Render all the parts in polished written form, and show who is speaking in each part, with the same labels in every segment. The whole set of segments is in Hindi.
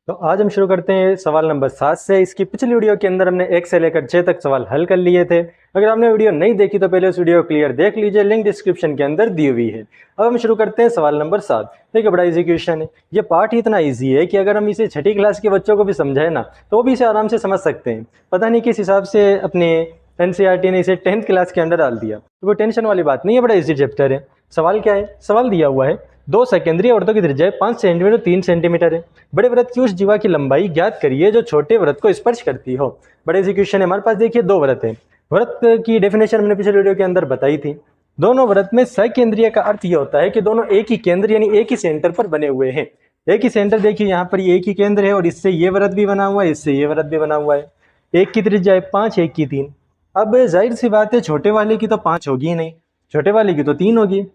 Speaker 1: तो आज हम शुरू करते हैं सवाल नंबर 7 से। इसकी पिछली वीडियो के अंदर हमने 1 से लेकर 6 तक सवाल हल कर लिए थे। अगर आपने वीडियो नहीं देखी तो पहले उस वीडियो को क्लियर देख लीजिए, लिंक डिस्क्रिप्शन के अंदर दी हुई है। अब हम शुरू करते हैं सवाल नंबर 7। देखिए बड़ा इजी क्वेश्चन है। ये पार्ट ही इतना ईजी है कि अगर हम इसे छठी क्लास के बच्चों को भी समझाए ना तो वो भी इसे आराम से समझ सकते हैं। पता नहीं किस हिसाब से अपने एनसीईआरटी ने इसे 10th क्लास के अंदर डाल दिया, तो कोई टेंशन वाली बात नहीं है, बड़ा इजी चैप्टर है। सवाल क्या है? सवाल दिया हुआ है दो सेकेंडरी वृत्तों की त्रिज्या 5 सेंटीमीटर 3 सेंटीमीटर है। बड़े वृत्त की उस जीवा की लंबाई ज्ञात करिए जो छोटे वृत्त को स्पर्श करती हो। बड़े इजी क्वेश्चन है। हमारे पास देखिए दो वृत्त है। वृत्त की डेफिनेशन हमने पिछले वीडियो के अंदर बताई थी। दोनों वृत्त में सकेंद्रीय का अर्थ यह होता है कि दोनों एक ही केंद्र यानी एक ही सेंटर पर बने हुए हैं। एक ही सेंटर देखिए यहाँ पर ये एक ही केंद्र है और इससे ये वृत्त भी बना हुआ है, इससे ये वृत्त भी बना हुआ है। एक की त्रिज्या है 5, एक की 3। अब जाहिर सी बात है छोटे वाले की तो 5 होगी ही नहीं, छोटे वाले की तो 3 होगी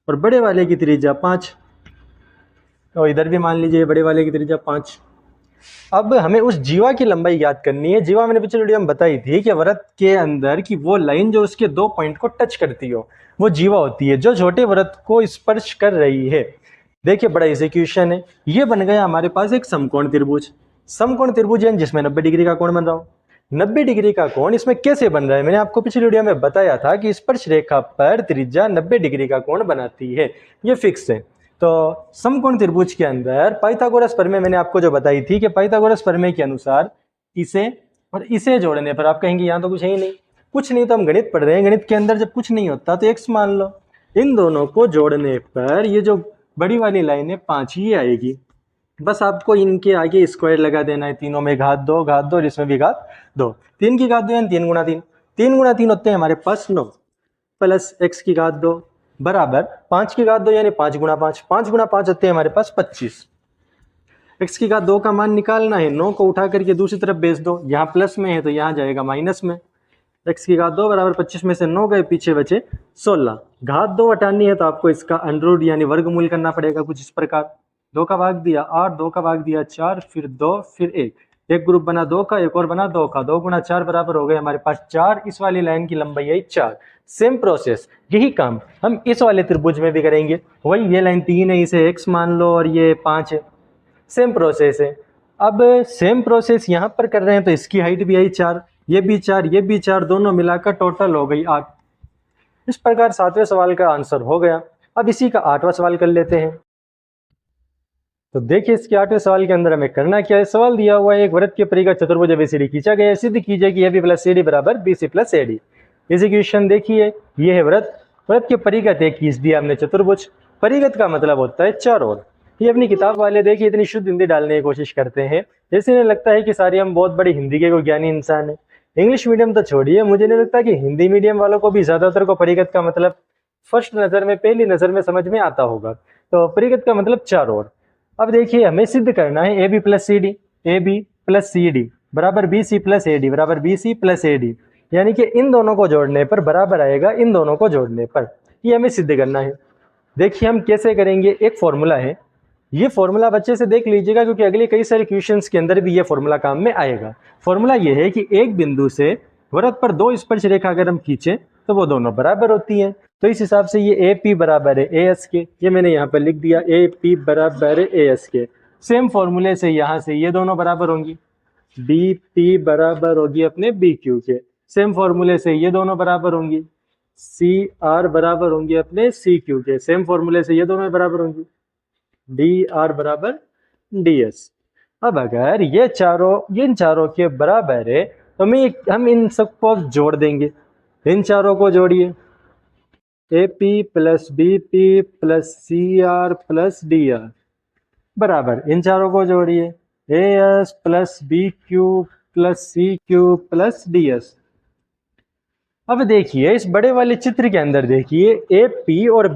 Speaker 1: और बड़े वाले की त्रिज्या 5। और इधर भी मान लीजिए बड़े वाले की त्रिज्या 5। अब हमें उस जीवा की लंबाई याद करनी है। जीवा मैंने पिछले वीडियो में बताई थी कि वृत्त के अंदर की वो लाइन जो उसके दो पॉइंट को टच करती हो वो जीवा होती है जो छोटे वृत्त को स्पर्श कर रही है। देखिए बड़ा इजी क्वेश्चन है। ये बन गया हमारे पास एक समकोण त्रिभुज। समकोण त्रिभुज यानी जिसमें 90 डिग्री का कोण बन रहा हो। 90 डिग्री का कोण इसमें कैसे बन रहा है? मैंने आपको पिछली वीडियो में बताया था कि स्पर्श रेखा पर त्रिज्या 90 डिग्री का कोण बनाती है, ये फिक्स है। तो समकोण त्रिभुज के अंदर पाइथागोरस प्रमेय मैंने आपको जो बताई थी कि पाइथागोरस प्रमेय के अनुसार इसे और इसे जोड़ने पर आप कहेंगे यहाँ तो कुछ है ही नहीं। कुछ नहीं तो हम गणित पढ़ रहे हैं, गणित के अंदर जब कुछ नहीं होता तो x मान लो। इन दोनों को जोड़ने पर ये जो बड़ी वाली लाइन है 5 ही आएगी। बस आपको इनके आगे स्क्वायर लगा देना है। तीनों में घात 2 और इसमें भी घात 2। 3 की घात 2 यानी 3 गुणा 3। 3 गुणा 3 होते हैं हमारे पास 9 प्लस x की घात 2 बराबर 5 की घात 2 यानी 5 गुणा 5। 5 गुणा 5 होते हैं हमारे पास 25। x की घात 2 का मान निकालना है। 9 को उठा करके दूसरी तरफ भेज दो। यहाँ प्लस में है तो यहाँ जाएगा माइनस में। x की घात 2 बराबर 25 में से 9 गए, पीछे बचे 16। घात 2 हटानी है तो आपको इसका अंडर यानी वर्गमूल करना पड़ेगा कुछ इस प्रकार। 2 का भाग दिया 8, 2 का भाग दिया 4, फिर 2, फिर 1। एक ग्रुप बना 2 का, एक और बना 2 का। 2 गुणा 4 बराबर हो गए हमारे पास 4। इस वाली लाइन की लंबाई है 4। सेम प्रोसेस, यही काम हम इस वाले त्रिभुज में भी करेंगे। वही ये लाइन 3 है, इसे x मान लो और ये 5 है। सेम प्रोसेस है। अब सेम प्रोसेस यहाँ पर कर रहे हैं तो इसकी हाइट भी आई 4, ये भी 4, ये भी 4, दोनों मिलाकर टोटल हो गई 8। इस प्रकार 7वें सवाल का आंसर हो गया। अब इसी का 8वां सवाल कर लेते हैं। तो देखिए इसके 8वें सवाल के अंदर हमें करना क्या है। सवाल दिया हुआ है एक वृत्त के परिघ चतुर्भुज ABCD खींचा गया है। सिद्ध कीजिए कि AB प्लस CD बराबर BC प्लस AD। एग्जीक्यूशन देखिए, ये है वृत्त। वृत्त के परिगत एक खींच दिया हमने चतुर्भुज। परिगत का मतलब होता है चारों ओर। ये अपनी किताब वाले देखिए इतनी शुद्ध हिंदी डालने की कोशिश करते हैं जैसे इन्हें लगता है कि सारे हम बहुत बड़े हिंदी के कोई ज्ञानी इंसान है। इंग्लिश मीडियम तो छोड़िए, मुझे नहीं लगता कि हिंदी मीडियम वालों को भी ज्यादातर को परिगत का मतलब फर्स्ट नजर में, पहली नजर में समझ में आता होगा। तो परिगत का मतलब चारों ओर। अब देखिए हमें सिद्ध करना है AB plus CD, AB plus CD बराबर BC प्लस AD बराबर BC प्लस AD, यानी कि इन दोनों को जोड़ने पर बराबर आएगा इन दोनों को जोड़ने पर। ये हमें सिद्ध करना है। देखिए हम कैसे करेंगे। एक फॉर्मूला है, ये फॉर्मूला बच्चे से देख लीजिएगा क्योंकि अगले कई सारे क्वेश्चंस के अंदर भी ये फॉर्मूला काम में आएगा। फॉर्मूला ये है कि एक बिंदु से वृत्त पर दो स्पर्श रेखा अगर हम खींचे तो वो दोनों बराबर होती हैं। तो इस हिसाब से ये AP बराबर है AS के, ये मैंने यहाँ पर लिख दिया AP बराबर है AS के। सेम फॉर्मूले से यहाँ से ये दोनों बराबर होंगी, BP बराबर होगी अपने BQ के। सेम फॉर्मूले से ये दोनों बराबर होंगी, CR बराबर होंगी अपने CQ के। सेम फॉर्मूले से ये दोनों बराबर होंगी, DR बराबर DS। अब अगर ये इन चारों के बराबर है तो हम इन सबको जोड़ देंगे। इन चारों को जोड़िए, AP plus BP plus CR plus DR बराबर इन चारों को जोड़िए AS plus BQ plus CQ plus DS। अब देखिए इस बड़े वाले चित्र के अंदर देखिए AP और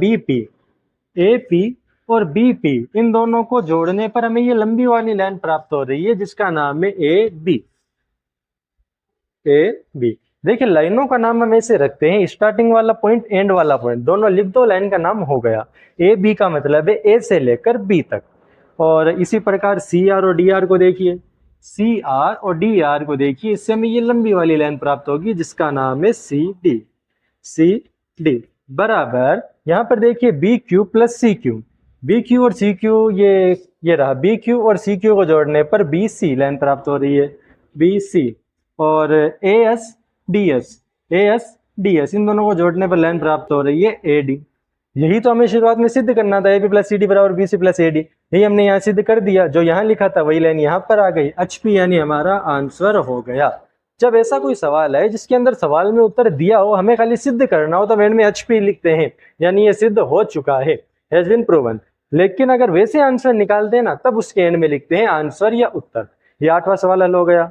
Speaker 1: BP इन दोनों को जोड़ने पर हमें ये लंबी वाली लाइन प्राप्त हो रही है जिसका नाम है AB। देखिए लाइनों का नाम हम ऐसे रखते हैं, स्टार्टिंग वाला पॉइंट एंड वाला पॉइंट दोनों लिख दो, लाइन का नाम हो गया। AB का मतलब है A से लेकर B तक। और इसी प्रकार CR और DR को देखिए, CR और DR को देखिए, इससे हमें ये लंबी वाली लाइन प्राप्त होगी जिसका नाम है CD बराबर यहाँ पर देखिए BQ प्लस CQ। BQ और CQ ये ये रहा बी क्यू और सी क्यू को जोड़ने पर बी सी लाइन प्राप्त हो रही है, बी सी। और ए एस डी एस इन दोनों को जोड़ने पर लाइन प्राप्त हो रही है ए डी। यही तो हमें शुरुआत में सिद्ध करना था, A B plus C D बराबर B C plus A D. यही हमने यहाँ सिद्ध कर दिया, जो यहाँ लिखा था वही लाइन यहाँ पर आ गई, एच पी यानी हमारा आंसर हो गया। जब ऐसा कोई सवाल है जिसके अंदर सवाल में उत्तर दिया हो, हमें खाली सिद्ध करना हो, तो एंड में एच पी लिखते हैं, यानी ये सिद्ध हो चुका है, हैज बीन प्रूवन। लेकिन अगर वैसे आंसर निकालते हैं ना, तब उसके एंड में लिखते हैं आंसर या उत्तर। ये 8वां सवाल हल हो गया।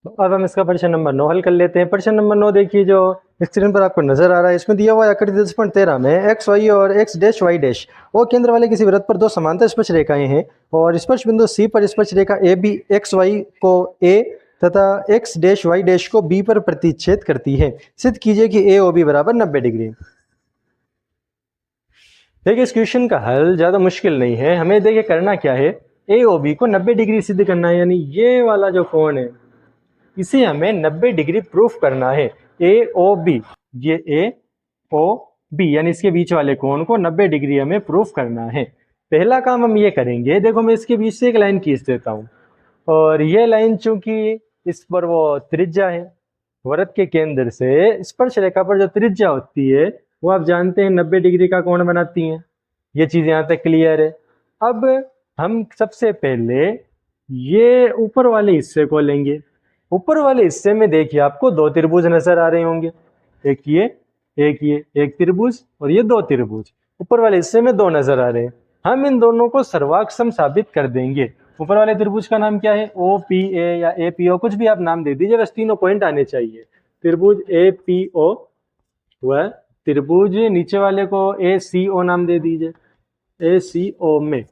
Speaker 1: तो अब हम इसका प्रश्न नंबर 9 हल कर लेते हैं। प्रश्न नंबर 9 देखिए, जो स्क्रीन पर आपको नजर आ रहा है, इसमें दिया हुआ है आकृति 10.13 में एक्स वाई और एक्स डैश वाई डैश वो केंद्र वाले किसी वृत्त पर दो समांतर स्पर्श रेखाएं हैं, और स्पर्श बिंदु सी पर स्पर्श रेखा ए बी एक्स वाई को ए तथा एक्स डैश वाई डैश को बी पर प्रतिच्छेद करती है। सिद्ध कीजिए कि ए ओ बी बराबर 90 डिग्री। देखिए, इस क्वेश्चन का हल ज्यादा मुश्किल नहीं है। हमें देखिए करना क्या है, ए ओ बी को 90 डिग्री सिद्ध करना है, यानी ये वाला जो कोण है इसे हमें 90 डिग्री प्रूफ करना है। ए ओ बी, ये ए ओ बी यानी इसके बीच वाले कोण को 90 डिग्री हमें प्रूफ करना है। पहला काम हम ये करेंगे, देखो मैं इसके बीच से एक लाइन खींच देता हूँ, और ये लाइन चूंकि इस पर वो त्रिज्या है, वृत्त के केंद्र से स्पर्श रेखा पर जो त्रिज्या होती है वो आप जानते हैं 90 डिग्री का कोण बनाती हैं। ये चीज यहाँ तक क्लियर है। अब हम सबसे पहले ये ऊपर वाले हिस्से को लेंगे। ऊपर वाले हिस्से में देखिए आपको दो त्रिभुज नजर आ रहे होंगे, एक ये एक त्रिभुज और ये दो त्रिभुज ऊपर वाले हिस्से में दो नजर आ रहे हैं। हम इन दोनों को सर्वाक्षम साबित कर देंगे। ऊपर वाले त्रिभुज का नाम क्या है, ओ पी ए या ए पी ओ, कुछ भी आप नाम दे दीजिए, बस तीनों पॉइंट आने चाहिए। त्रिभुज ए पी ओ व त्रिभुज नीचे वाले को ए सी ओ नाम दे दीजिए, ए सी ओ में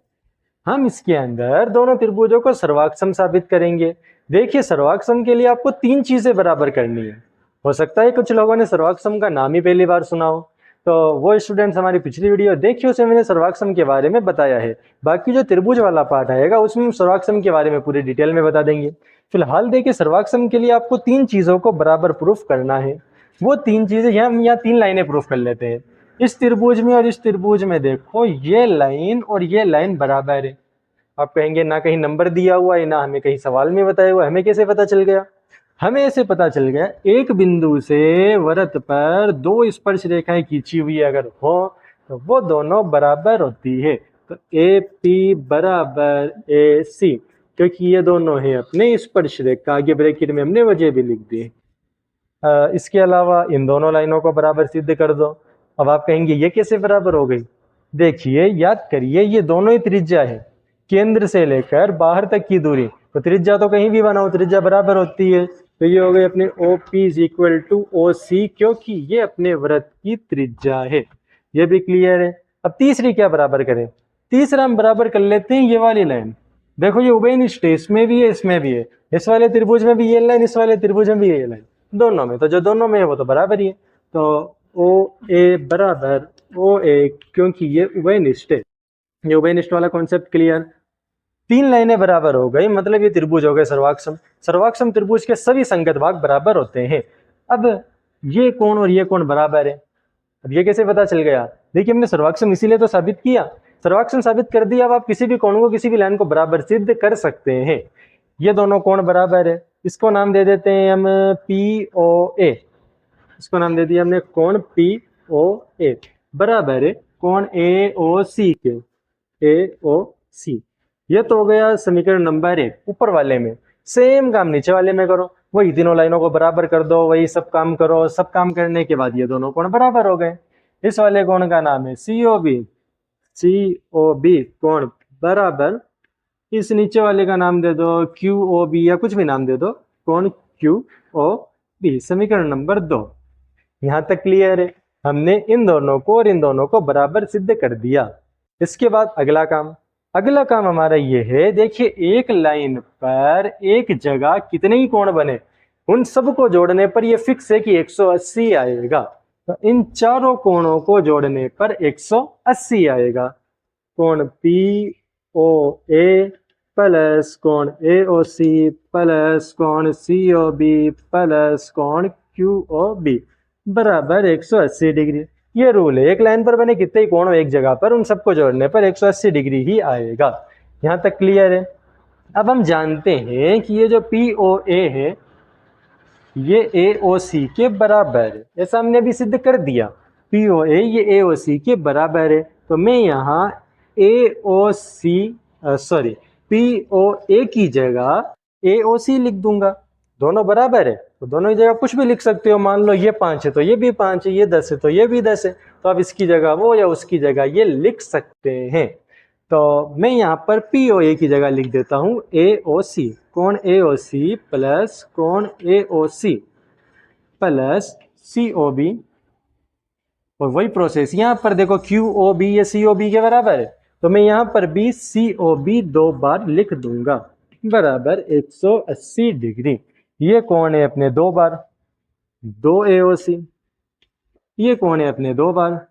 Speaker 1: हम इसके अंदर दोनों त्रिभुजों को सर्वाक्षम साबित करेंगे। देखिए, सर्वाक्षम के लिए आपको तीन चीजें बराबर करनी है। हो सकता है कुछ लोगों ने सर्वाक्षम का नाम ही पहली बार सुना हो, तो वो स्टूडेंट्स हमारी पिछली वीडियो देखिए, उसमें मैंने सर्वाक्षम के बारे में बताया है। बाकी जो त्रिभुज वाला पार्ट आएगा उसमें हम सर्वाक्षम के बारे में पूरी डिटेल में बता देंगे। फिलहाल देखिए, सर्वाक्षम के लिए आपको तीन चीजों को बराबर प्रूफ करना है। वो तीन चीजें हम यहाँ तीन लाइनें प्रूफ कर लेते हैं। इस त्रिभुज में और इस त्रिभुज में देखो, ये लाइन और ये लाइन बराबर है। आप कहेंगे ना कहीं नंबर दिया हुआ है, ना हमें कहीं सवाल में बताया हुआ, हमें कैसे पता चल गया? हमें ऐसे पता चल गया, एक बिंदु से वृत्त पर दो स्पर्श रेखाएं खींची हुई अगर हो तो वो दोनों बराबर होती है। तो ए पी बराबर ए सी, क्योंकि ये दोनों है अपने स्पर्श रेखा। आगे ब्रैकेट में हमने वजह भी लिख दी। इसके अलावा इन दोनों लाइनों को बराबर सिद्ध कर दो। अब आप कहेंगे ये कैसे बराबर हो गई? देखिए, याद करिए, ये दोनों ही त्रिज्या है, केंद्र से लेकर बाहर तक की दूरी। तो त्रिज्या तो कहीं भी बनाओ, त्रिज्या बराबर होती है। तो ये हो गई अपने O P is equal to O C, क्योंकि ये अपने वृत्त की त्रिज्या है। ये भी क्लियर है। अब तीसरी क्या बराबर करें? तीसरा हम बराबर कर लेते हैं ये वाली लाइन। देखो, ये उभयनिष्ठ है, इसमें भी है इसमें भी है, इस वाले त्रिभुज में भी ये लाइन, इस वाले त्रिभुज में भी ये लाइन, दोनों में। तो जो दोनों में है वो तो बराबर ही है। तो ओ ए बराबर ओ ए, क्योंकि ये उभयनिष्ठ है। ये उभयनिष्ठ वाला कॉन्सेप्ट क्लियर। तीन लाइनें बराबर हो गई, मतलब ये त्रिभुज हो गए सर्वाक्षम। सर्वाक्षम त्रिभुज के सभी संगत भाग बराबर होते हैं। अब ये कोण और ये कोण बराबर है। अब ये कैसे पता चल गया? देखिए, हमने सर्वाक्षम इसीलिए तो साबित किया, सर्वाक्षम साबित कर दिया। अब आप किसी भी कोण को, किसी भी लाइन को बराबर सिद्ध कर सकते हैं। ये दोनों कोण बराबर है, इसको नाम दे देते हैं हम पी ओ ए। इसको नाम दे दिया हमने कोण पी ओ ए, बराबर है कोण ए ओ सी के, ए ओ सी। ये तो हो गया समीकरण नंबर 1 ऊपर वाले में। सेम काम नीचे वाले में करो, वही तीनों लाइनों को बराबर कर दो, वही सब काम करो। सब काम करने के बाद ये दोनों कोण बराबर हो गए। इस वाले कोण का नाम है सी ओ बी कोण बराबर, इस नीचे वाले का नाम दे दो क्यू ओ बी, या कुछ भी नाम दे दो, कोण क्यू ओ बी। समीकरण नंबर 2। यहाँ तक क्लियर है। हमने इन दोनों को और इन दोनों को बराबर सिद्ध कर दिया। इसके बाद अगला काम हमारा ये है। देखिए, एक लाइन पर एक जगह कितने ही कोण बने, उन सब को जोड़ने पर ये फिक्स है कि 180 आएगा। तो इन चारों कोणों को जोड़ने पर 180 आएगा। कोण पी ओ ए प्लस कोण ए ओ सी प्लस कोण सी ओ बी प्लस कोण क्यू ओ बी बराबर 180 डिग्री। ये रूल है, एक लाइन पर बने कितने ही कोण हो एक जगह पर, उन सबको जोड़ने पर 180 डिग्री ही आएगा। यहाँ तक क्लियर है। अब हम जानते हैं कि ये जो POA है ये AOC के बराबर है, ऐसा हमने अभी सिद्ध कर दिया। POA ये AOC के बराबर है, तो मैं यहाँ POA की जगह AOC लिख दूंगा। दोनों बराबर है तो दोनों की जगह कुछ भी लिख सकते हो। मान लो ये 5 है तो ये भी 5 है, ये 10 है तो ये भी 10 है, तो आप इसकी जगह वो या उसकी जगह ये लिख सकते हैं। तो मैं यहाँ पर POA की जगह लिख देता हूँ AOC, कोण AOC प्लस कोण AOC प्लस COB, और वही प्रोसेस यहाँ पर देखो QOB ये COB के बराबर है, तो मैं यहाँ पर भी COB 2 बार लिख दूंगा बराबर 180 डिग्री। ये कोण है अपने 2 बार 2 AOC, ये कोण है अपने 2 बार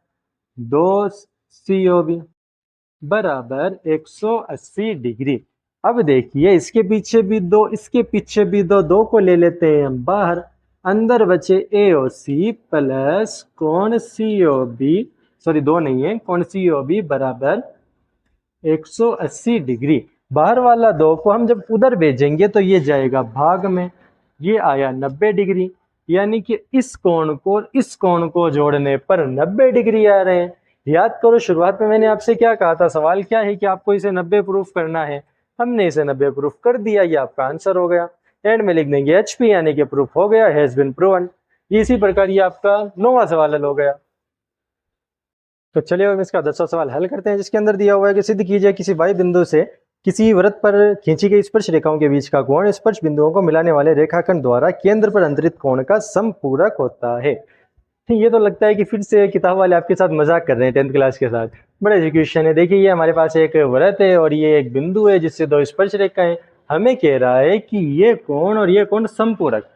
Speaker 1: 2 COB बराबर 180 डिग्री। अब देखिए इसके पीछे भी 2, इसके पीछे भी 2, 2 को ले लेते हैं हम बाहर, अंदर बचे AOC प्लस कोण COB, सॉरी 2 नहीं है, कोण COB बराबर 180 डिग्री। बाहर वाला 2 को हम जब उधर भेजेंगे तो ये जाएगा भाग में, ये आया 90 डिग्री, यानी कि इस कोण को जोड़ने पर 90 डिग्री आ रहे हैं। याद करो शुरुआत में मैंने आपसे क्या कहा था, सवाल क्या है कि आपको इसे 90 प्रूफ करना है। हमने इसे 90 प्रूफ कर दिया, ये आपका आंसर हो गया। एंड में लिख देंगे HP यानी कि प्रूफ हो गया, हैज बीन प्रूवन। इसी प्रकार ये आपका 9वां सवाल हल हो गया। तो चलिए हम इसका 10वां सवाल हल करते हैं, जिसके अंदर दिया हुआ है कि सिद्ध कीजिए किसी वाई बिंदु से किसी वृत्त पर खींची गई स्पर्श रेखाओं के बीच का कोण स्पर्श बिंदुओं को मिलाने वाले रेखाखंड द्वारा केंद्र पर अंतरित कोण का समपूरक होता है। ये तो लगता है कि फिर से किताब वाले आपके साथ मजाक कर रहे हैं 10th क्लास के साथ। बड़ा एजुकेशन है। देखिए ये हमारे पास एक वृत्त है और ये एक बिंदु है जिससे 2 स्पर्श रेखाएं, हमें कह रहा है कि ये कोण और ये कोण समपूरक।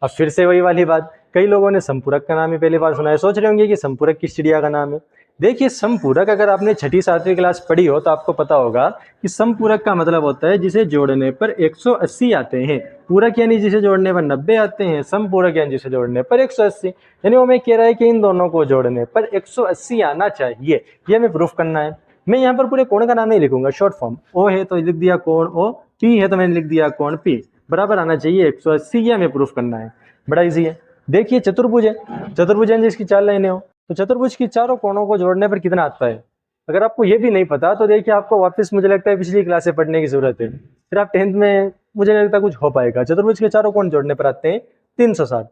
Speaker 1: अब फिर से वही वाली बात, कई लोगों ने समपूरक का नाम ही पहली बार सुना है, सोच रहे होंगे कि समपूरक किस चिड़िया का नाम है। देखिए समपूरक अगर आपने 6ठी 7वीं क्लास पढ़ी हो तो आपको पता होगा कि समपूरक का मतलब होता है जिसे जोड़ने पर 180 आते हैं। पूरक यानी जिसे जोड़ने पर 90 आते हैं, समपूरक यानी जिसे जोड़ने पर 180। यानी वो मैं कह रहा है कि इन दोनों को जोड़ने पर 180 आना चाहिए, ये हमें प्रूफ करना है। मैं यहाँ पर पूरे कोण का नाम नहीं लिखूंगा, शॉर्ट फॉर्म O है तो लिख दिया कोण O, P है तो मैंने लिख दिया कोण P, बराबर आना चाहिए 180, ये हमें प्रूफ करना है। बड़ा इजी है। देखिए चतुर्भुज है, चतुर्भुज है जिसकी 4 लाइनें हो, तो चतुर्भुज की चारों कोणों को जोड़ने पर कितना आता है। अगर आपको ये भी नहीं पता तो देखिए आपको वापस मुझे लगता है पिछली क्लासें पढ़ने की जरूरत है, फिर आप 10th में मुझे नहीं लगता कुछ हो पाएगा। चतुर्भुज के चारों कोण जोड़ने पर आते हैं 360,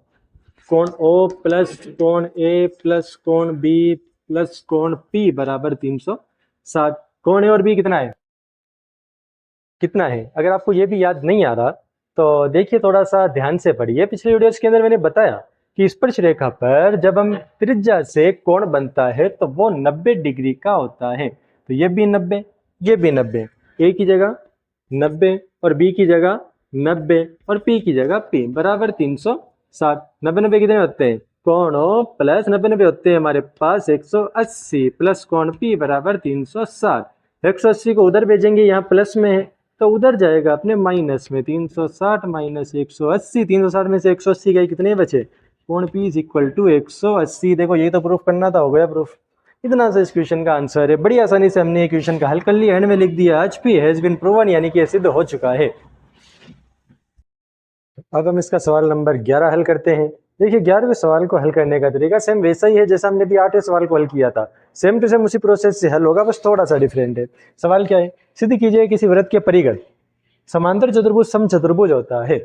Speaker 1: कोण O प्लस कोण A प्लस कोण B प्लस कोण P बराबर 360। कोण A और B कितना है, कितना है? अगर आपको ये भी याद नहीं आ रहा तो देखिए थोड़ा सा ध्यान से पढ़िए। पिछले वीडियोस के अंदर मैंने बताया कि स्पर्श रेखा पर जब हम त्रिज्या से कोण बनता है तो वो 90 डिग्री का होता है। तो ये भी 90, ये भी 90, A की जगह 90 और B की जगह 90 और P की जगह P बराबर 360। 90 कितने होते हैं, कोण O प्लस 90 होते हैं हमारे पास 180 प्लस कोण P बराबर 360। 180 को उधर भेजेंगे, यहाँ प्लस में है तो उधर जाएगा अपने माइनस में, 360 माइनस 180, 360 में से 180 गए, कितने बचे, कोण P इज इक्वल टू 180। देखो यही तो प्रूफ करना था, हो गया प्रूफ। इतना सा इस क्वेश्चन का आंसर है। बड़ी आसानी से हमने क्वेश्चन का हल कर लिया, एंड में लिख दिया HP हैज बीन प्रूवन, यानी कि सिद्ध हो चुका है। अब हम इसका सवाल नंबर 11 हल करते हैं। देखिए 11वें सवाल को हल करने का तरीका सेम वैसा ही है जैसा हमने भी 8वें सवाल को हल किया था, सेम टू सेम उसी प्रोसेस से हल होगा, बस थोड़ा सा डिफरेंट है। सवाल क्या है, सिद्ध कीजिए किसी वृत्त के परिगत समांतर चतुर्भुज समचतुर्भुज होता है।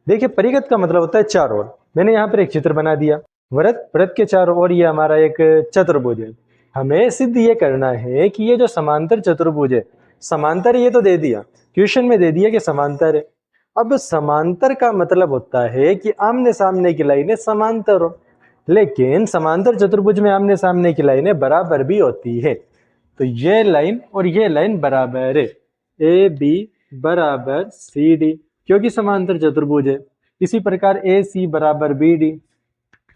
Speaker 1: देखिए परिगत का मतलब होता है चारों ओर। मैंने यहाँ पर एक चित्र बना दिया, वृत्त के चारों ओर ये हमारा एक चतुर्भुज है। हमें सिद्ध ये करना है कि ये जो समांतर चतुर्भुज है, समांतर ये तो दे दिया, क्वेश्चन में दे दिया कि समांतर है। अब समांतर का मतलब होता है कि आमने सामने की लाइनें समांतर हो, लेकिन समांतर चतुर्भुज में आमने सामने की लाइनें बराबर भी होती है। तो ये लाइन और ये लाइन बराबर है, AB बराबर CD, क्योंकि समांतर चतुर्भुज है। इसी प्रकार AC बराबर BD,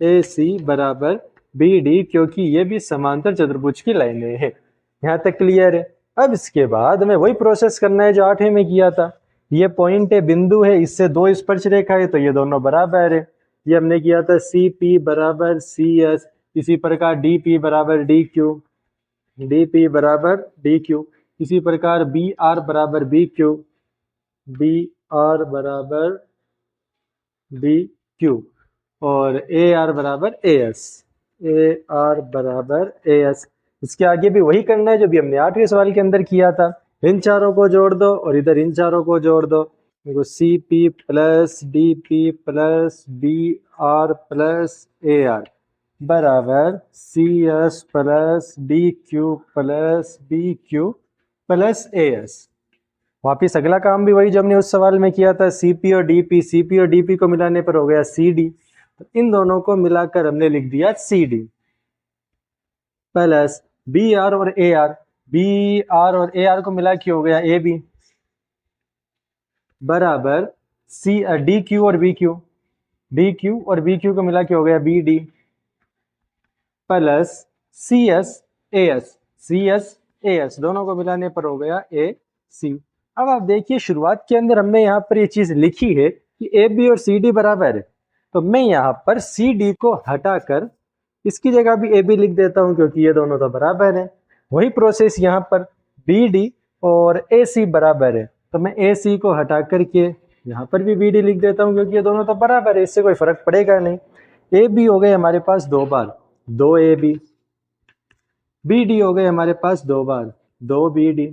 Speaker 1: AC बराबर BD, क्योंकि ये भी समांतर चतुर्भुज की लाइनें हैं। यहाँ तक क्लियर है। अब इसके बाद हमें वही प्रोसेस करना है जो 8वें में किया था। ये पॉइंट है, बिंदु है, इससे 2 स्पर्श रेखा है तो ये दोनों बराबर है। ये हमने किया था CP बराबर CS, इसी प्रकार DP बराबर DQ, DP बराबर DQ। इसी प्रकार बी आर बराबर बी क्यू, बी आर बराबर बी क्यू, और ए आर बराबर ए एस, ए आर बराबर ए एस। इसके आगे भी वही करना है जो भी हमने 8वें सवाल के अंदर किया था। इन चारों को जोड़ दो और इधर इन चारों को जोड़ दो। देखो C P plus D P plus B R plus A R बराबर C S plus D Q plus B Q plus A S. वापिस अगला काम भी वही जो हमने उस सवाल में किया था, सीपी और डीपी, सीपी और डीपी को मिलाने पर हो गया सीडी, तो इन दोनों को मिलाकर हमने लिख दिया सीडी प्लस बी आर और ए आर, बी आर और ए आर को मिला के हो गया ए बी बराबर सी डी क्यू और बी क्यू, डी क्यू और बी क्यू को मिला के हो गया B D plus C S A S, C S A S दोनों को मिलाने पर हो गया ए सी। अब आप देखिए शुरुआत के अंदर हमने यहाँ पर ये चीज लिखी है कि ए बी और सी डी बराबर है, तो मैं यहाँ पर सी डी को हटाकर इसकी जगह भी ए बी लिख देता हूँ क्योंकि ये दोनों तो बराबर है। वही प्रोसेस यहाँ पर बी डी और ए सी बराबर है, तो मैं ए सी को हटा करके यहाँ पर भी बी डी लिख देता हूँ क्योंकि ये दोनों तो बराबर है, इससे कोई फर्क पड़ेगा नहीं। ए बी हो गए हमारे पास 2 बार 2 ए बी, बी डी हो गए हमारे पास 2 बार 2 बी डी,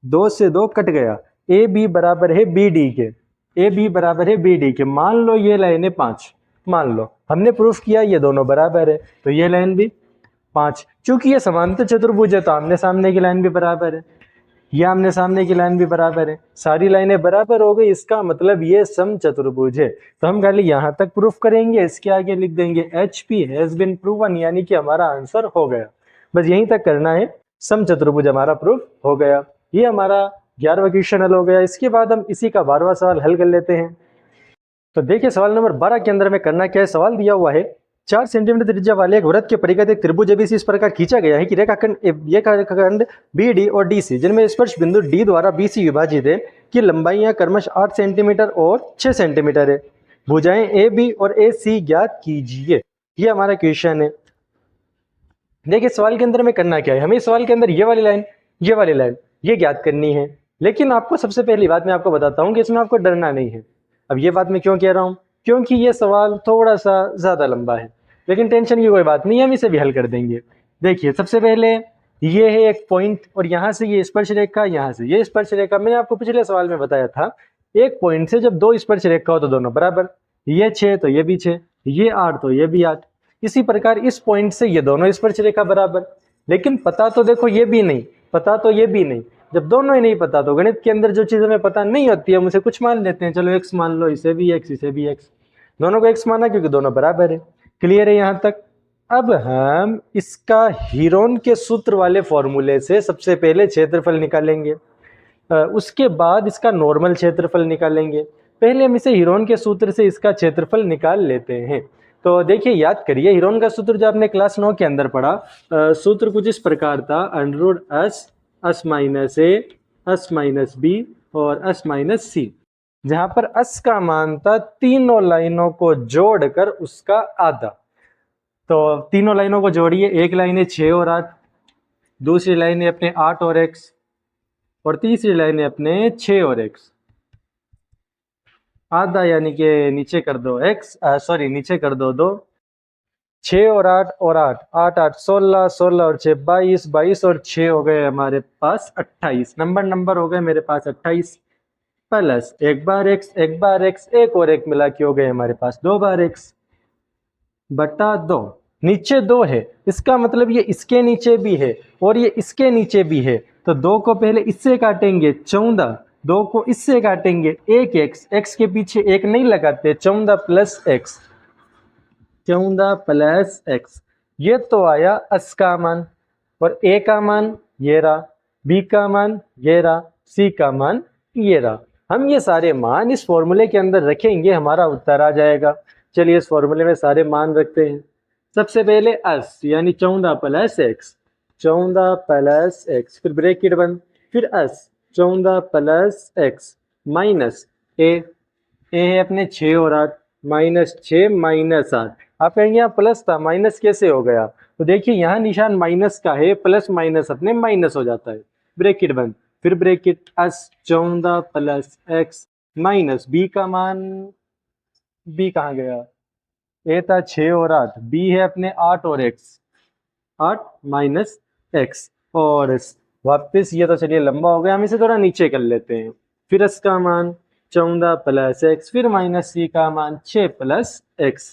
Speaker 1: 2 से 2 कट गया, ए बी बराबर है बी डी के, ए बी बराबर है बी डी के। मान लो ये लाइन है 5, मान लो हमने प्रूफ किया ये दोनों बराबर है, तो ये लाइन भी 5, चूंकि ये समांतर चतुर्भुज है तो आमने सामने की लाइन भी बराबर है, ये आमने सामने की लाइन भी बराबर है, सारी लाइनें बराबर हो गई, इसका मतलब ये सम चतुर्भुज है। तो हम खाली यहाँ तक प्रूफ करेंगे, इसके आगे लिख देंगे H P has been proven, यानी कि हमारा आंसर हो गया। बस यहीं तक करना है, सम चतुर्भुज हमारा प्रूफ हो गया। ये हमारा 11वां क्वेश्चन हल हो गया। इसके बाद हम इसी का 12वां सवाल हल कर लेते हैं। तो देखिए सवाल नंबर 12 के अंदर में करना क्या है। सवाल दिया हुआ है 4 सेंटीमीटर त्रिज्या वाले एक वृत्त के परिघ एक त्रिभुज एबीसी इस प्रकार खींचा गया है कि रेखाखंड बी डी और डी सी जिनमें स्पर्श बिंदु डी द्वारा बी सी विभाजित है की लंबाइयां क्रमश 8 सेंटीमीटर और 6 सेंटीमीटर है। भुजाएं ए बी और ए सी ज्ञात कीजिए। ये हमारा क्वेश्चन है। देखिए सवाल के अंदर में करना क्या है, हमें सवाल के अंदर ये वाली लाइन ये वाली लाइन ये ज्ञात करनी है। लेकिन आपको सबसे पहली बात मैं आपको बताता हूँ कि इसमें आपको डरना नहीं है। अब ये बात मैं क्यों कह रहा हूँ, क्योंकि ये सवाल थोड़ा सा ज़्यादा लंबा है, लेकिन टेंशन की कोई बात नहीं है, हम इसे भी हल कर देंगे। देखिए सबसे पहले ये है एक पॉइंट और यहाँ से ये स्पर्श रेखा, यहाँ से ये स्पर्श रेखा। मैंने आपको पिछले सवाल में बताया था एक पॉइंट से जब 2 स्पर्श रेखा हो तो दोनों बराबर, ये 6 तो ये भी 6, ये 8 तो ये भी 8। इसी प्रकार इस पॉइंट से ये दोनों स्पर्श रेखा बराबर। लेकिन पता तो देखो ये भी नहीं, पता तो ये भी नहीं। जब दोनों ही नहीं पता तो गणित के अंदर जो चीज़ हमें पता नहीं होती है हम उसे कुछ मान लेते हैं। चलो x मान लो, इसे भी x इसे भी x, दोनों को x माना क्योंकि दोनों बराबर है। क्लियर है यहाँ तक। अब हम इसका हीरोन के सूत्र वाले फॉर्मूले से सबसे पहले क्षेत्रफल निकालेंगे, उसके बाद इसका नॉर्मल क्षेत्रफल निकालेंगे। पहले हम इसे हीरोन के सूत्र से इसका क्षेत्रफल निकाल लेते हैं। तो देखिए याद करिए हीरोन का सूत्र जो आपने क्लास 9 के अंदर पढ़ा, सूत्र कुछ इस प्रकार था, under S S minus A S minus B और एस माइनस सी, जहां पर एस का मान था तीनों लाइनों को जोड़कर उसका आधा। तो तीनों लाइनों को जोड़िए, एक लाइन है 6 और 8, दूसरी लाइन है अपने 8 और x, और तीसरी लाइन है अपने 6 और x। आधा यानी कि नीचे कर दो x, सॉरी नीचे कर दो 2, 6 और 8 और 8, 8 8 16, 16 और 6 22, 22 और 6 हो गए हमारे पास 28, नंबर हो गए मेरे पास 28, प्लस एक बार x एक और एक मिला के हो गए हमारे पास 2 बार x बटा 2। नीचे 2 है, इसका मतलब ये इसके नीचे भी है और ये इसके नीचे भी है। तो 2 को पहले इससे काटेंगे 14, 2 को इससे काटेंगे 1 x के पीछे 1 नहीं लगाते, 14 प्लस x, 14 प्लस x। ये तो आया s का मान, और a का मान ये रहा, b का मान ये रहा, c का मान ये रहा। हम ये सारे मान इस फॉर्मूले के अंदर रखेंगे, हमारा उत्तर आ जाएगा। चलिए इस फॉर्मूले में सारे मान रखते हैं। सबसे पहले s यानी 14 प्लस x, 14 प्लस x, फिर ब्रैकेट बंद, फिर s 14 plus x minus a है अपने 6 और 8, माइनस 6 माइनस 8। आप कहेंगे यहाँ प्लस था माइनस कैसे हो गया, तो देखिए यहाँ निशान माइनस का है, प्लस माइनस अपने माइनस हो जाता है। ब्रैकेट बंद, फिर bracket s 14 plus x minus b का मान, b कहाँ गया, a था 6 और 8, b है अपने 8 और x, 8 माइनस x, और वापस ये तो चलिए लंबा हो गया, हम इसे थोड़ा नीचे कर लेते हैं। फिर s का मान 14 प्लस x, फिर माइनस c का मान 6 प्लस x,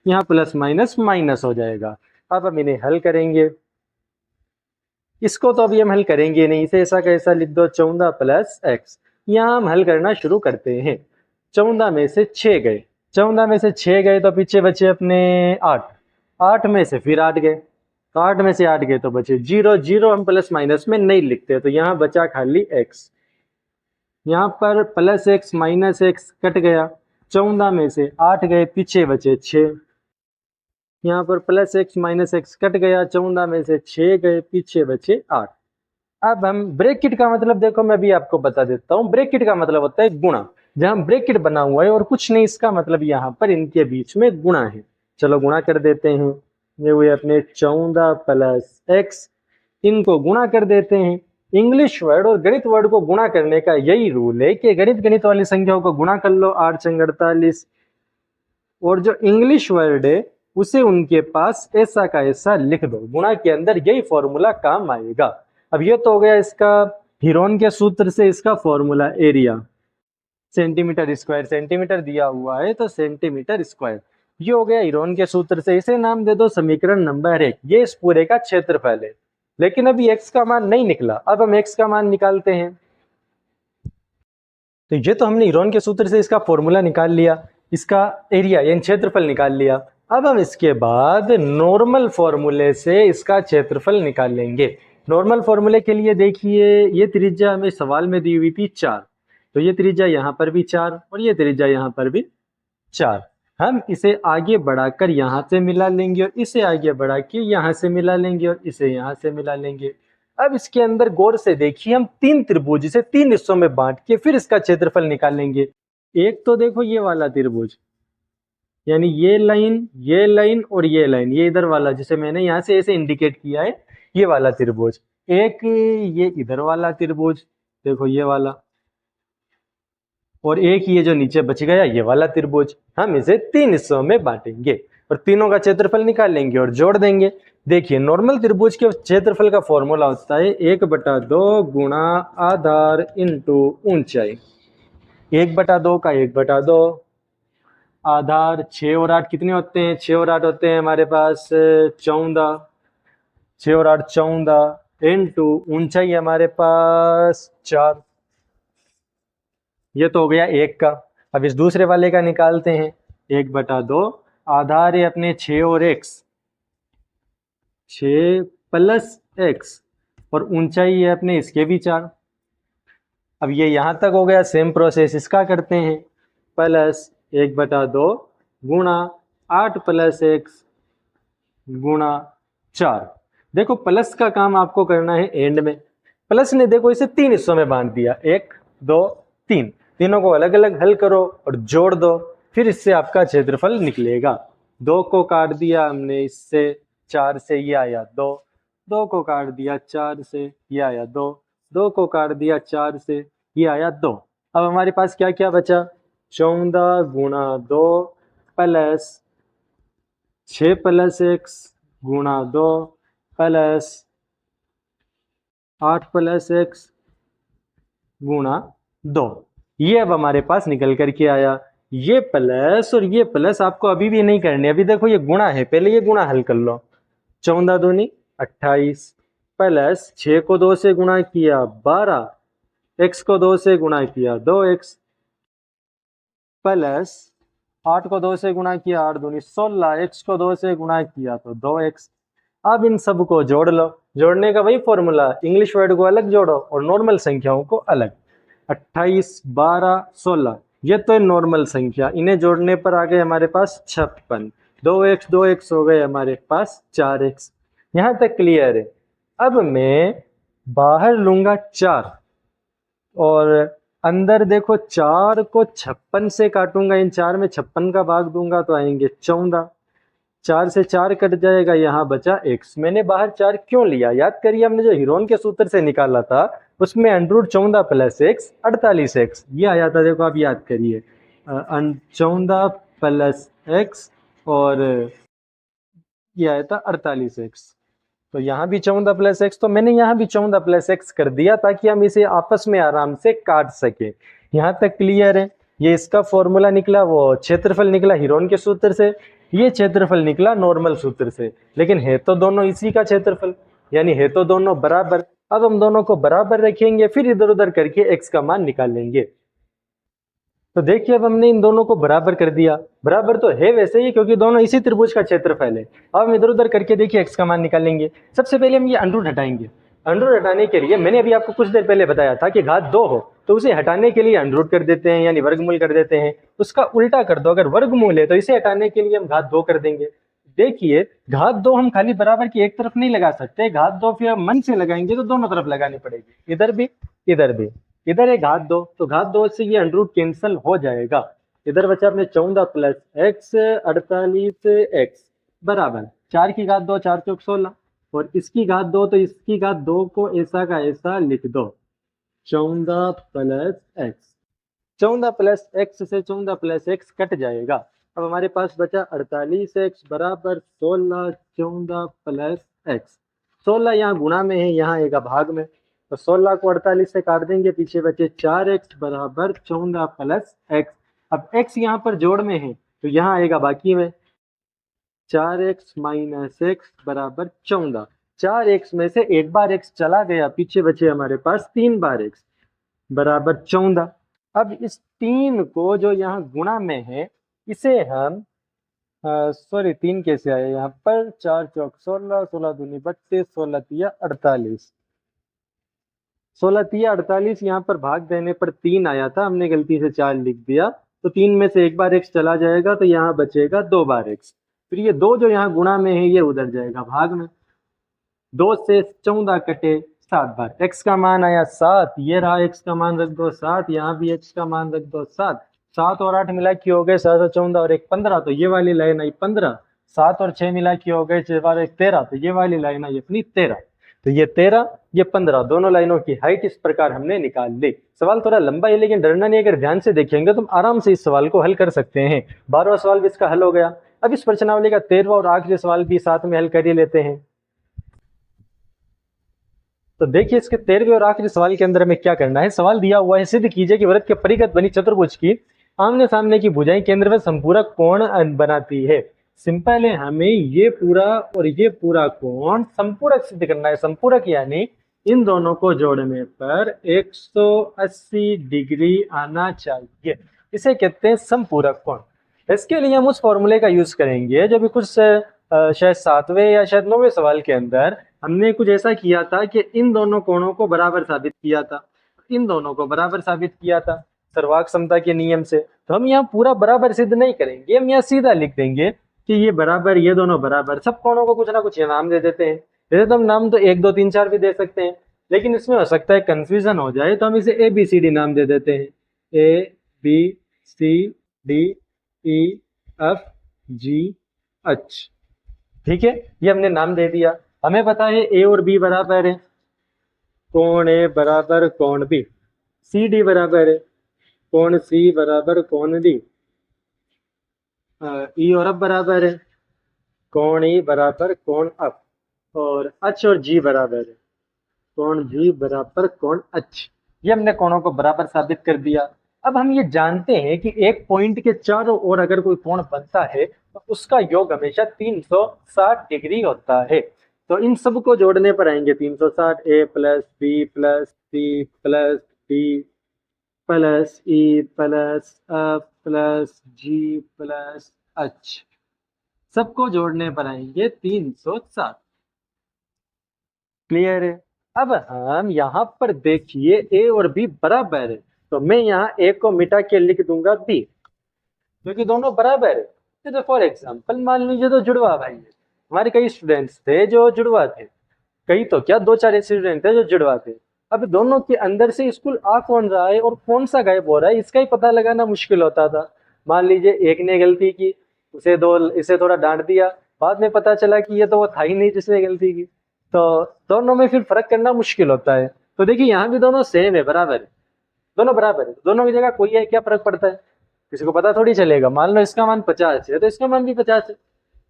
Speaker 1: यहाँ प्लस माइनस माइनस हो जाएगा। अब हम इन्हें हल करेंगे, इसको तो अभी हम हल करेंगे नहीं, इसे ऐसा कैसा लिख दो 14 प्लस एक्स। यहाँ हम हल करना शुरू करते हैं। 14 में से 6 गए, 14 में से 6 गए तो पीछे बचे अपने 8, 8 में से फिर 8 गए, तो 8 में से 8 गए तो बचे 0, 0 हम प्लस माइनस में नहीं लिखते, तो यहाँ बचा खाली x। यहाँ पर plus x minus x cut गया, 14 में से 8 गए, पीछे बचे 6, यहाँ पर plus x minus x cut गया, 14 में से 6 गए, पीछे बचे 8। अब हम ब्रैकेट का मतलब देखो, मैं भी आपको बता देता हूँ, ब्रैकेट का मतलब होता है गुणा। जहाँ ब्रैकेट बना हुआ है और कुछ नहीं, इसका मतलब यहाँ पर इनके बीच में गुणा है। चलो गुणा कर देते हैं, ये हुए अपने 14 प्लस एक्स, इनको गुणा कर देते हैं। इंग्लिश वर्ड और गणित वर्ड को गुणा करने का यही रूल है कि गणित वाली संख्याओं को गुणा कर लो, 8 संग 48, और जो इंग्लिश वर्ड है उसे उनके पास ऐसा का ऐसा लिख दो। गुणा के अंदर यही फॉर्मूला काम आएगा। अब ये तो हो गया इसका हीरोन के सूत्र से इसका formula, area centimetre square, centimetre दिया हुआ है तो सेंटीमीटर स्क्वायर, ये हो गया हीरोन के सूत्र से। इसे नाम दे दो समीकरण नंबर 1, ये इस पूरे का क्षेत्रफल है। लेकिन अभी x का मान नहीं निकला, अब हम x का मान निकालते हैं। तो ये तो हमने हीरोन के सूत्र से इसका फॉर्मूला निकाल लिया, इसका एरिया यानी क्षेत्रफल निकाल लिया। अब हम इसके बाद नॉर्मल फॉर्मूले से इसका क्षेत्रफल निकाल लेंगे। नॉर्मल फॉर्मूले के लिए देखिए, ये त्रिज्या हमें सवाल में दी हुई थी 4, तो ये त्रिज्या यहाँ पर भी 4 और ये त्रिज्या यहाँ पर भी 4। हम इसे आगे बढ़ाकर यहाँ से मिला लेंगे और इसे आगे बढ़ा के यहाँ से मिला लेंगे और इसे यहाँ से मिला लेंगे। अब इसके अंदर गौर से देखिए, हम 3 त्रिभुज इसे 3 हिस्सों में बांट के फिर इसका क्षेत्रफल निकालेंगे। एक तो देखो ये वाला त्रिभुज, यानी ये लाइन और ये लाइन, ये इधर वाला जिसे मैंने यहाँ से ऐसे इंडिकेट किया है, ये वाला त्रिभुज। एक ये इधर वाला त्रिभुज, देखो ये वाला, और एक ये जो नीचे बच गया ये वाला त्रिभुज। हम इसे 3 हिस्सों में बांटेंगे और तीनों का क्षेत्रफल निकाल लेंगे और जोड़ देंगे। देखिए नॉर्मल त्रिभुज के क्षेत्रफल का फॉर्मूला होता है 1/2 गुणा आधार इंटू ऊंचाई। 1/2 का 1/2, आधार 6 और 8 कितने होते हैं, 6 और 8 होते हैं हमारे पास 14, 6 और 8 14, इंटू ऊंचाई हमारे पास 4। ये तो हो गया एक का। अब इस दूसरे वाले का निकालते हैं, 1/2, आधार है अपने 6 और x, 6 प्लस x, और ऊंचाई है अपने इसके भी 4। अब ये यहाँ तक हो गया, सेम प्रोसेस इसका करते हैं, प्लस 1/2 गुणा 8 प्लस x गुणा 4। देखो प्लस का काम आपको करना है एंड में। प्लस ने देखो इसे 3 हिस्सों में बांट दिया, 1 2 3, तीनों को अलग अलग हल करो और जोड़ दो, फिर इससे आपका क्षेत्रफल निकलेगा। 2 को काट दिया हमने इससे, 4 से ये आया 2, 2 को काट दिया 4 से ये आया 2, 2 को काट दिया 4 से ये आया 2। अब हमारे पास क्या क्या बचा, 14 गुणा 2 प्लस 6 प्लस x गुणा 2 प्लस 8 प्लस x गुणा 2। ये अब हमारे पास निकल करके आया। ये प्लस और ये प्लस आपको अभी भी नहीं करने, अभी देखो ये गुणा है, पहले ये गुणा हल कर लो। 14 दूनी 28 प्लस 6 को 2 से गुणा किया 12, x को 2 से गुणा किया 2x, प्लस 8 को 2 से गुणा किया 8 दूनी 16, x को 2 से गुणा किया तो 2x। अब इन सब को जोड़ लो, जोड़ने का वही फॉर्मूला, इंग्लिश वर्ड को अलग जोड़ो और नॉर्मल संख्याओं को अलग। 28 12 16, ये तो है नॉर्मल संख्या, इन्हें जोड़ने पर आ गए हमारे पास 56, 2x हो गए हमारे पास 4x। यहाँ तक क्लियर है। अब मैं बाहर लूंगा 4 और अंदर देखो 4 को 56 से काटूंगा, इन 4 में 56 का भाग दूंगा तो आएंगे 14, 4 से 4 कट जाएगा, यहाँ बचा x। मैंने बाहर 4 क्यों लिया? याद करिए हमने जो हीरोन के सूत्र से निकाला था उसमें अंडर 14 प्लस x 48x ये आया था। देखो आप याद करिए 14 प्लस x और ये आया था 48x। तो यहाँ भी 14 प्लस एक्स, तो मैंने यहाँ भी 14 प्लस एक्स कर दिया ताकि हम इसे आपस में आराम से काट सके। यहाँ तक क्लियर है? ये इसका फॉर्मूला निकला, वो क्षेत्रफल निकला हीरोन के सूत्र से, ये क्षेत्रफल निकला नॉर्मल सूत्र से, लेकिन है तो दोनों इसी का क्षेत्रफल, यानी है तो दोनों बराबर। अब हम दोनों को बराबर रखेंगे, फिर इधर उधर करके एक्स का मान निकालेंगे। तो देखिए अब हमने इन दोनों को बराबर कर दिया, बराबर तो है वैसे ही क्योंकि दोनों इसी त्रिभुज का क्षेत्रफल है। अब हम इधर उधर करके देखिए एक्स का मान निकालेंगे। सबसे पहले हम ये अंडर हटाएंगे। अंडर हटाने के लिए मैंने अभी आपको कुछ देर पहले बताया था कि घात 2 हो तो उसे हटाने के लिए अंडर कर देते हैं, यानी वर्गमूल कर देते हैं। उसका उल्टा कर दो, अगर वर्गमूल है तो इसे हटाने के लिए हम घात 2 कर देंगे। देखिए घात 2 हम खाली बराबर की एक तरफ नहीं लगा सकते, घात 2 फिर हम मन से लगाएंगे तो दोनों तरफ लगानी पड़ेगी, इधर भी इधर भी। इधर है घात 2, तो घात 2 से ये अंडर कैंसिल हो जाएगा। इधर बचा अपने 14 प्लस एक्स 48 एक्स बराबर 4 की घात 2 4 चौक 16 और इसकी घात 2 तो इसकी घात 2 को ऐसा का ऐसा लिख दो 14 प्लस एक्स। 14 प्लस एक्स से 14 प्लस एक्स कट जाएगा। अब हमारे पास बचा 48 एक्स बराबर 16 14 प्लस एक्स। 16 यहाँ गुणा में है, यहाँ आएगा भाग में, तो 16 को 48 से काट देंगे, पीछे बचे 4x बराबर 14 प्लस एक्स। अब x यहाँ पर जोड़ में है तो यहाँ आएगा बाकी में 4x माइनस एक्स बराबर 14। 4x में से एक बार x चला गया, पीछे बचे हमारे पास 3 बार x बराबर 14। अब इस 3 को जो यहाँ गुणा में है इसे हम सॉरी 3 कैसे आया यहाँ पर, 4 चौक 16 16 दूनी 32 16 तिया 48 16 तिया 48 यहाँ पर भाग देने पर 3 आया था, हमने गलती से 4 लिख दिया, तो 3 में से एक बार x चला जाएगा तो यहाँ बचेगा 2 बार x। फिर ये 2 जो यहाँ गुणा में है ये उधर जाएगा भाग में, 2 से 14 कटे 7 बार, x का मान आया 7, ये रहा x का मान रख दो 7, यहाँ भी x का मान रख दो 7, 7 और 8 मिला के हो गए 7 और 14 और 1 15, तो ये वाली लाइन आई 15, 7 और 6 मिला के हो गए 6 और 1 13, तो ये वाली लाइन आई अपनी 13, तो ये 13 ये 15, दोनों लाइनों की हाइट इस प्रकार हमने निकाल ली। सवाल थोड़ा लंबा है लेकिन डरना नहीं, अगर ध्यान से देखेंगे तो हम आराम से इस सवाल को हल कर सकते हैं। 12वां सवाल भी इसका हल हो गया। अब इस प्रश्नावली का 13वां और आखिरी सवाल भी साथ में हल कर ही लेते हैं। तो देखिए इसके 13वें और आखिरी सवाल के अंदर हमें क्या करना है। सवाल दिया हुआ है, सिद्ध कीजिए कि वृत्त के परिगत बनी चतुर्भुज की आमने सामने की भुजाएं केंद्र में संपूरक कोण बनाती है। सिंपल है, हमें ये पूरा और ये पूरा कोण संपूरक सिद्ध करना है। संपूरक यानी इन दोनों को जोड़ने पर 180 डिग्री आना चाहिए, इसे कहते हैं संपूरक कोण। इसके लिए हम उस फॉर्मूले का यूज करेंगे जो भी कुछ शायद 7वें या शायद 9वें सवाल के अंदर हमने कुछ ऐसा किया था कि इन दोनों कोणों को बराबर साबित किया था, इन दोनों को बराबर साबित किया था सर्वाक समता के नियम से। तो हम यहाँ पूरा बराबर सिद्ध नहीं करेंगे, हम यहाँ सीधा लिख देंगे कि ये बराबर, ये दोनों बराबर। सब कोणों को कुछ ना कुछ नाम दे देते हैं, वैसे तो हम नाम तो 1 2 3 4 भी दे सकते हैं, लेकिन इसमें हो सकता है कंफ्यूजन हो जाए तो हम इसे ABCD नाम दे देते हैं, ABCDEFGH। ठीक है, ये हमने नाम दे दिया। हमें पता है A और B बराबर है, कोण A बराबर कोण B, CD बराबर है कोण C बराबर कोण D, E और F बराबर है कोण E बराबर कोण F, और H और G बराबर है कोण G बराबर कोण H। ये हमने कोणों को बराबर साबित कर दिया। अब हम ये जानते हैं कि एक पॉइंट के चारों ओर अगर कोई कोण बनता है तो उसका योग हमेशा 360 डिग्री होता है। तो इन सब को जोड़ने पर आएंगे 360, A plus B plus C plus D plus E plus F plus G plus H, सबको जोड़ने पर आएंगे 360। क्लियर है? अब हम यहाँ पर देखिए A और B बराबर है, तो मैं यहाँ A को मिटा के लिख दूंगा B, क्योंकि दोनों बराबर है। तो फॉर एग्जाम्पल मान लीजिए तो जुड़वा भाई है, हमारे कई स्टूडेंट्स थे जो जुड़वा थे, कई तो क्या 2-4 स्टूडेंट थे जो जुड़वा थे। अब दोनों के अंदर से स्कूल आ कौन रहा है और कौन सा गायब हो रहा है इसका ही पता लगाना मुश्किल होता था। मान लीजिए एक ने गलती की, इसे थोड़ा डांट दिया, बाद में पता चला कि ये तो वो था ही नहीं जिसने गलती की। तो दोनों में फिर फर्क करना मुश्किल होता है। तो देखिए यहाँ भी दोनों सेम है, बराबर है, दोनों बराबर है, दोनों की जगह कोई है, क्या फर्क पड़ता है, किसी को पता थोड़ी चलेगा। मान लो इसका मान 50 है तो इसका मान भी 50 है,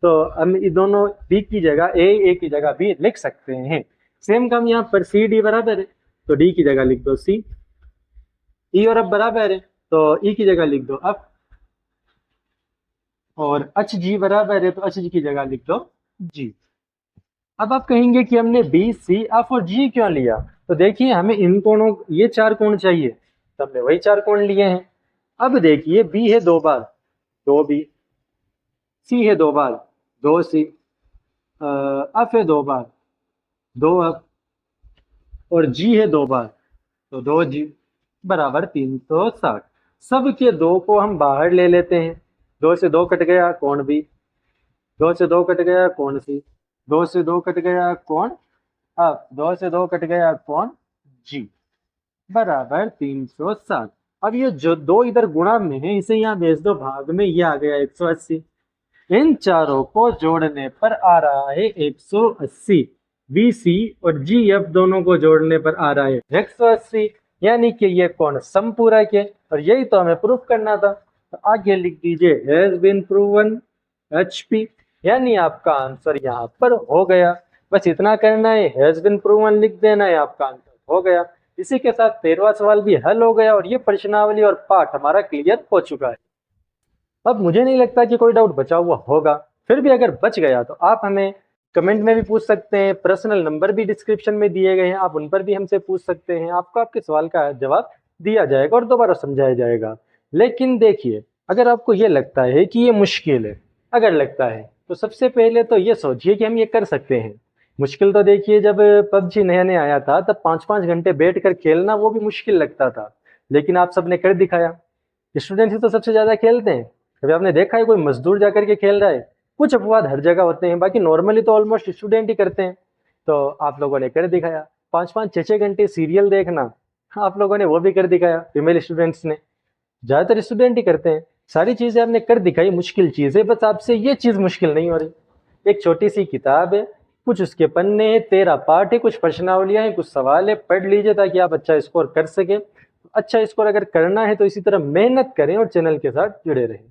Speaker 1: तो हम ये दोनों बी की जगह ए की जगह बी लिख सकते हैं। सेम काम यहाँ पर सी डी बराबर है तो डी की जगह लिख दो सी, ई और एफ बराबर है तो ई की जगह लिख दो एफ, और एच जी बराबर है तो एच जी की जगह लिख दो जी। अब आप कहेंगे कि हमने बी सी एफ और जी क्यों लिया, तो देखिए हमें इन कोणों, ये चार कोण चाहिए तो हमने वही चार कोण लिए हैं। अब देखिए बी है 2 बार, 2 बी, सी है 2 बार, 2 सी, एफ है 2 बार, 2 एफ, और जी है 2 बार तो 2 जी, बराबर 360। सब के 2 को हम बाहर ले लेते हैं, 2 से 2 कट गया कोण बी, 2 से 2 कट गया कोण सी, 2 से 2 कट गया कोण एफ, 2 से 2 कट गया कोण जी, बराबर 360। अब ये जो 2 इधर गुणा में है इसे यहाँ भेज दो भाग में, ये आ गया 180। इन चारों को जोड़ने पर आ रहा है 180, बी सी और जी एफ दोनों को जोड़ने पर आ रहा है 180, यानी कि ये कोण समपूरक है और यही तो हमें प्रूफ करना था। तो आगे लिख दीजिए हैज बीन प्रूवन HP, यानी आपका आंसर यहाँ पर हो गया। बस इतना करना है, हैज बीन प्रूवन लिख देना है, आपका आंसर हो गया। इसी के साथ 13वां सवाल भी हल हो गया और ये प्रश्नावली और पाठ हमारा क्लियर हो चुका है। अब मुझे नहीं लगता कि कोई डाउट बचा हुआ होगा, फिर भी अगर बच गया तो आप हमें कमेंट में भी पूछ सकते हैं, पर्सनल नंबर भी डिस्क्रिप्शन में दिए गए हैं, आप उन पर भी हमसे पूछ सकते हैं, आपको आपके सवाल का जवाब दिया जाएगा और दोबारा समझाया जाएगा। लेकिन देखिए अगर आपको ये लगता है कि ये मुश्किल है, अगर लगता है तो सबसे पहले तो ये सोचिए कि हम ये कर सकते हैं। मुश्किल तो देखिए जब PUBG नया नया आया था तब 5-5 घंटे बैठ कर खेलना वो भी मुश्किल लगता था, लेकिन आप सबने कर दिखाया। स्टूडेंट्स ही तो सबसे ज्यादा खेलते हैं, कभी आपने देखा है कोई मजदूर जाकर के खेल रहा है? कुछ अपवाद हर जगह होते हैं, बाकी नॉर्मली तो ऑलमोस्ट स्टूडेंट ही करते हैं। तो आप लोगों ने कर दिखाया, 5-5 6-6 घंटे सीरियल देखना आप लोगों ने वो भी कर दिखाया, फीमेल स्टूडेंट्स ने, ज्यादातर स्टूडेंट ही करते हैं। सारी चीजें आपने कर दिखाई, मुश्किल चीज है, बस आपसे ये चीज मुश्किल नहीं हो रही। एक छोटी सी किताब है, कुछ उसके पन्ने हैं, 13 पार्ट है, कुछ प्रश्नावलियां हैं, कुछ सवाल है, पढ़ लीजिए ताकि आप अच्छा स्कोर कर सके। अच्छा स्कोर अगर करना है तो इसी तरह मेहनत करें और चैनल के साथ जुड़े रहें।